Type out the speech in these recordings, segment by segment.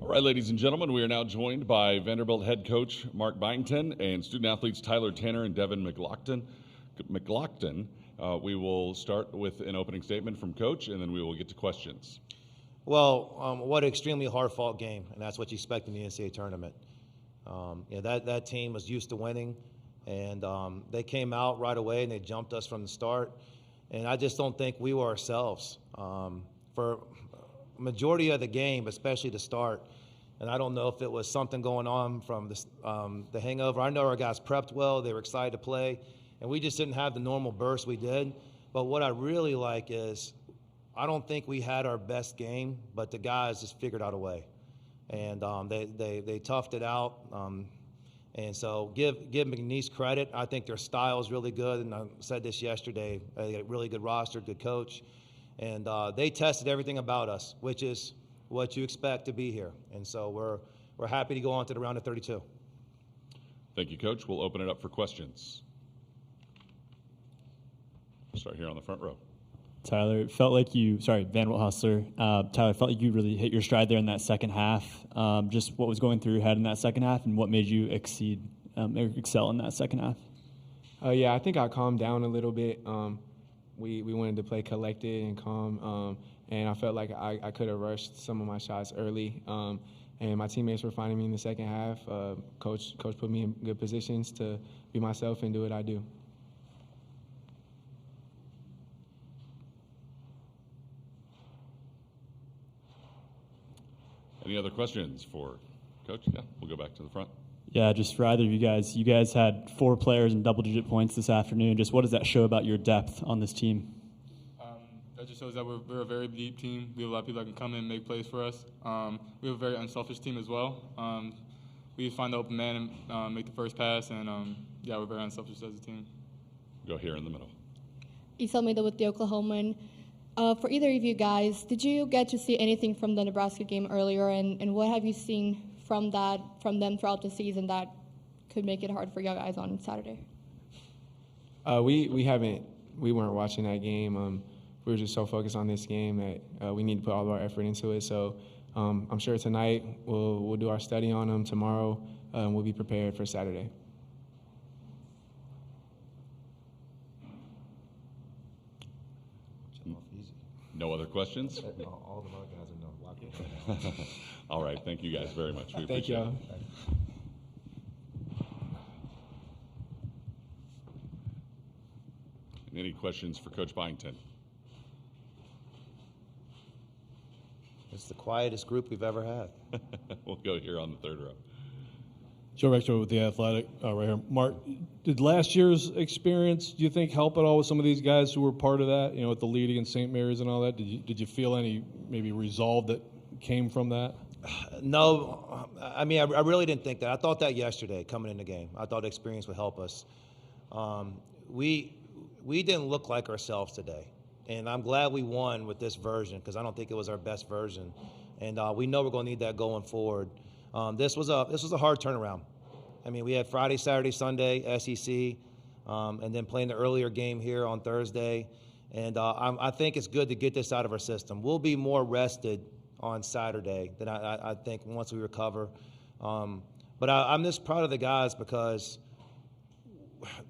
All right, ladies and gentlemen, we are now joined by Vanderbilt head coach Mark Byington and student athletes Tyler Tanner and Devin McGlockton. We will start with an opening statement from Coach, and then we will get to questions. Well, what an extremely hard-fought game, and that's what you expect in the NCAA tournament. That team was used to winning, and they came out right away and they jumped us from the start. And I just don't think we were ourselves for a majority of the game, especially the start. And I don't know if it was something going on from the hangover. I know our guys prepped well; they were excited to play, and we just didn't have the normal burst we did. But what I really like is, I don't think we had our best game, but the guys just figured out a way, and they toughed it out. And so give McNeese credit. I think their style is really good, and I said this yesterday. They got a really good roster, good coach, and they tested everything about us, which is what you expect to be here. And so we're happy to go on to the round of 32. Thank you, Coach. We'll open it up for questions. We'll start here on the front row. Tyler, it felt like Vanderbilt Hustler. Tyler, felt like you really hit your stride there in that second half. Just what was going through your head in that second half, and what made you excel in that second half? Yeah, I think I calmed down a little bit. We wanted to play collected and calm, and I felt like I could have rushed some of my shots early. And my teammates were finding me in the second half. Coach put me in good positions to be myself and do what I do. Any other questions for Coach? Yeah, we'll go back to the front. Yeah, just for either of you guys had 4 players in double-digit points this afternoon. Just what does that show about your depth on this team? That just shows that we're a very deep team. We have a lot of people that can come in and make plays for us. We have a very unselfish team as well. We find the open man and make the first pass, and we're very unselfish as a team. Go here in the middle. Iselmeda with the Oklahoman. For either of you guys, did you get to see anything from the Nebraska game earlier, and what have you seen from them throughout the season that could make it hard for you guys on Saturday? We weren't watching that game. We were just so focused on this game that we need to put all of our effort into it. So I'm sure tonight we'll do our study on them. Tomorrow we'll be prepared for Saturday. No other questions? No, all the other guys are locked in. All right, thank you guys very much. We Thank appreciate you. it. Any questions for Coach Byington? It's the quietest group we've ever had. We'll go here on the third row. Joe Rexroth with The Athletic, right here. Mark, did last year's experience, do you think, help at all with some of these guys who were part of that, with the lead against St. Mary's and all that? Did you feel any maybe resolve that came from that? No, I mean, I really didn't think that. I thought that yesterday coming in the game. I thought the experience would help us. We didn't look like ourselves today, and I'm glad we won with this version because I don't think it was our best version, and we know we're going to need that going forward. This was a hard turnaround. I mean, we had Friday, Saturday, Sunday, SEC, and then playing the earlier game here on Thursday. And I think it's good to get this out of our system. We'll be more rested on Saturday than I think once we recover. But I'm just proud of the guys because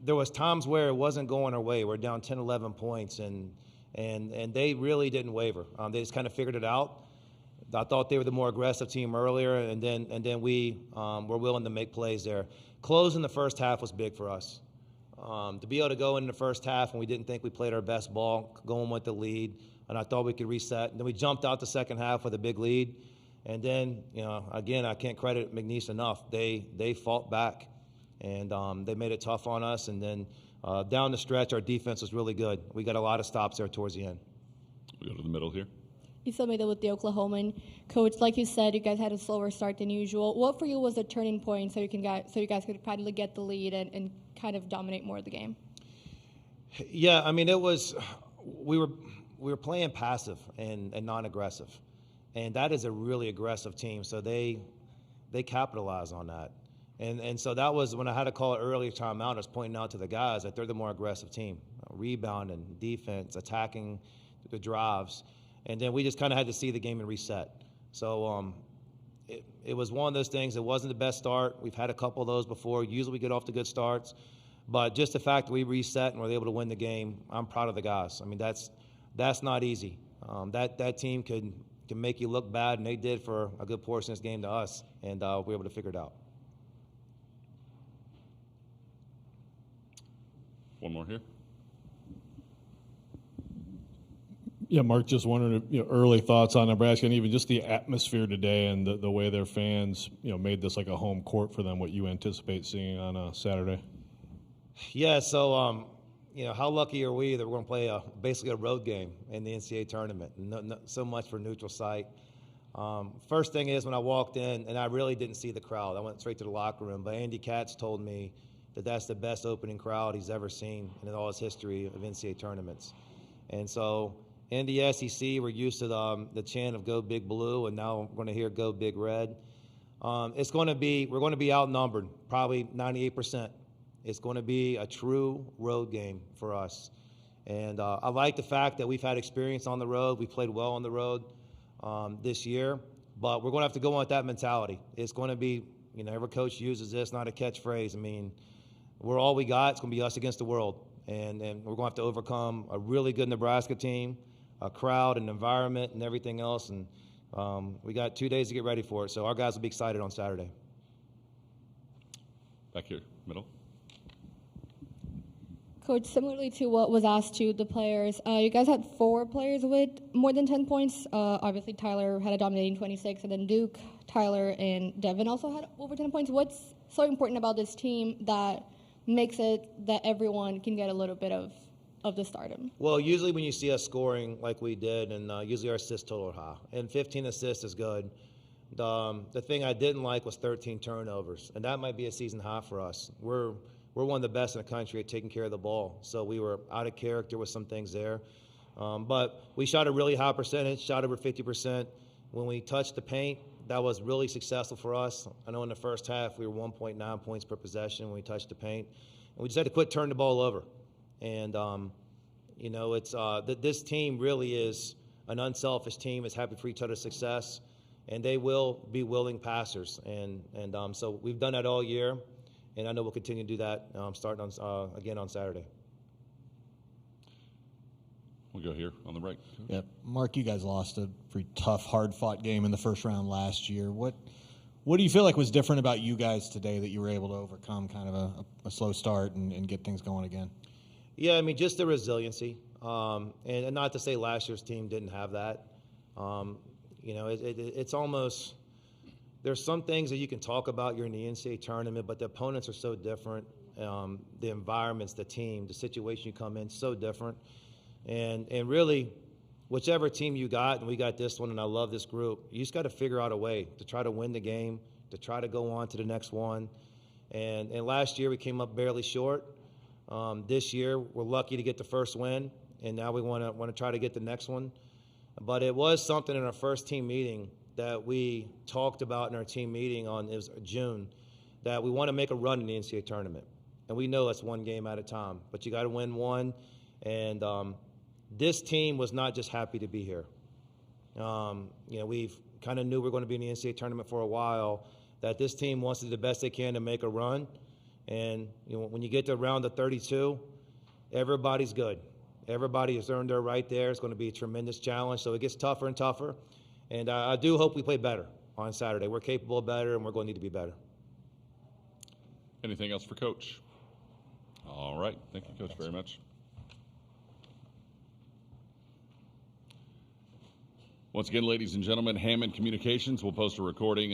there was times where it wasn't going our way. We're down 10, 11 points, and they really didn't waver. They just kind of figured it out. I thought they were the more aggressive team earlier, and then we were willing to make plays there. Closing the first half was big for us. To be able to go in the first half when we didn't think we played our best ball, going with the lead, and I thought we could reset. And then we jumped out the second half with a big lead. And then, again, I can't credit McNeese enough. They fought back, and they made it tough on us. And then down the stretch, our defense was really good. We got a lot of stops there towards the end. We go to the middle here. Iselmeda with the Oklahoman. Coach, like you said, you guys had a slower start than usual. What for you was the turning point so you guys could finally get the lead and kind of dominate more of the game? Yeah, I mean, it was we were playing passive and non-aggressive, and that is a really aggressive team. So they capitalize on that, and so that was when I had to call it early timeout. I was pointing out to the guys that they're the more aggressive team, rebounding, defense, attacking the drives. And then we just kind of had to see the game and reset. So it was one of those things. It wasn't the best start. We've had a couple of those before. Usually we get off to good starts. But just the fact that we reset and were able to win the game, I'm proud of the guys. I mean, that's not easy. That team can make you look bad, and they did for a good portion of this game to us, and we were able to figure it out. One more here. Yeah, Mark, just wondering, early thoughts on Nebraska and even just the atmosphere today and the way their fans, made this like a home court for them, what you anticipate seeing on Saturday. Yeah, so, how lucky are we that we're going to play basically a road game in the NCAA tournament? So much for neutral site. First thing is when I walked in, and I really didn't see the crowd. I went straight to the locker room, but Andy Katz told me that that's the best opening crowd he's ever seen in all his history of NCAA tournaments. And so in the SEC, we're used to the chant of Go Big Blue, and now we're going to hear Go Big Red. We're going to be outnumbered, probably 98%. It's going to be a true road game for us. And I like the fact that we've had experience on the road. We played well on the road this year, but we're going to have to go on with that mentality. It's going to be, every coach uses this, not a catchphrase. I mean, we're all we got. It's going to be us against the world. And we're going to have to overcome a really good Nebraska team, a crowd, an environment, and everything else. And we got 2 days to get ready for it. So our guys will be excited on Saturday. Back here, middle. Coach, similarly to what was asked to the players, you guys had 4 players with more than 10 points. Obviously, Tyler had a dominating 26, and then Duke, Tyler, and Devin also had over 10 points. What's so important about this team that makes it that everyone can get a little bit of the stardom? Well, usually when you see us scoring like we did, and usually our assist total are high, and 15 assists is good. The thing I didn't like was 13 turnovers, and that might be a season high for us. We're one of the best in the country at taking care of the ball, so we were out of character with some things there. But we shot a really high percentage, shot over 50%. When we touched the paint, that was really successful for us. I know in the first half we were 1.9 points per possession when we touched the paint. And we just had to quit turning the ball over. And, it's this team really is an unselfish team. It's happy for each other's success, and they will be willing passers. And so we've done that all year. And I know we'll continue to do that starting again on Saturday. We'll go here on the right. Yeah, Mark, you guys lost a pretty tough, hard-fought game in the first round last year. What do you feel like was different about you guys today that you were able to overcome kind of a slow start and get things going again? Yeah, I mean, just the resiliency. And not to say last year's team didn't have that. It's almost – there's some things that you can talk about. You're in the NCAA tournament, but the opponents are so different. The environments, the team, the situation you come in, so different. And really, whichever team you got, and we got this one, and I love this group, you just got to figure out a way to try to win the game, to try to go on to the next one. And last year we came up barely short. This year we're lucky to get the first win, and now we want to try to get the next one. But it was something in our first team meeting that we talked about in our team meeting it was June, that we want to make a run in the NCAA tournament. And we know that's one game at a time, but you got to win one. And this team was not just happy to be here. We've kind of knew we were going to be in the NCAA tournament for a while, that this team wants to do the best they can to make a run. And when you get to around the 32, everybody's good. Everybody has earned their right there. It's going to be a tremendous challenge, so it gets tougher and tougher. And I do hope we play better on Saturday. We're capable of better, and we're going to need to be better. Anything else for Coach? All right. Thank you, Coach, very much. Once again, ladies and gentlemen, Hammond Communications will post a recording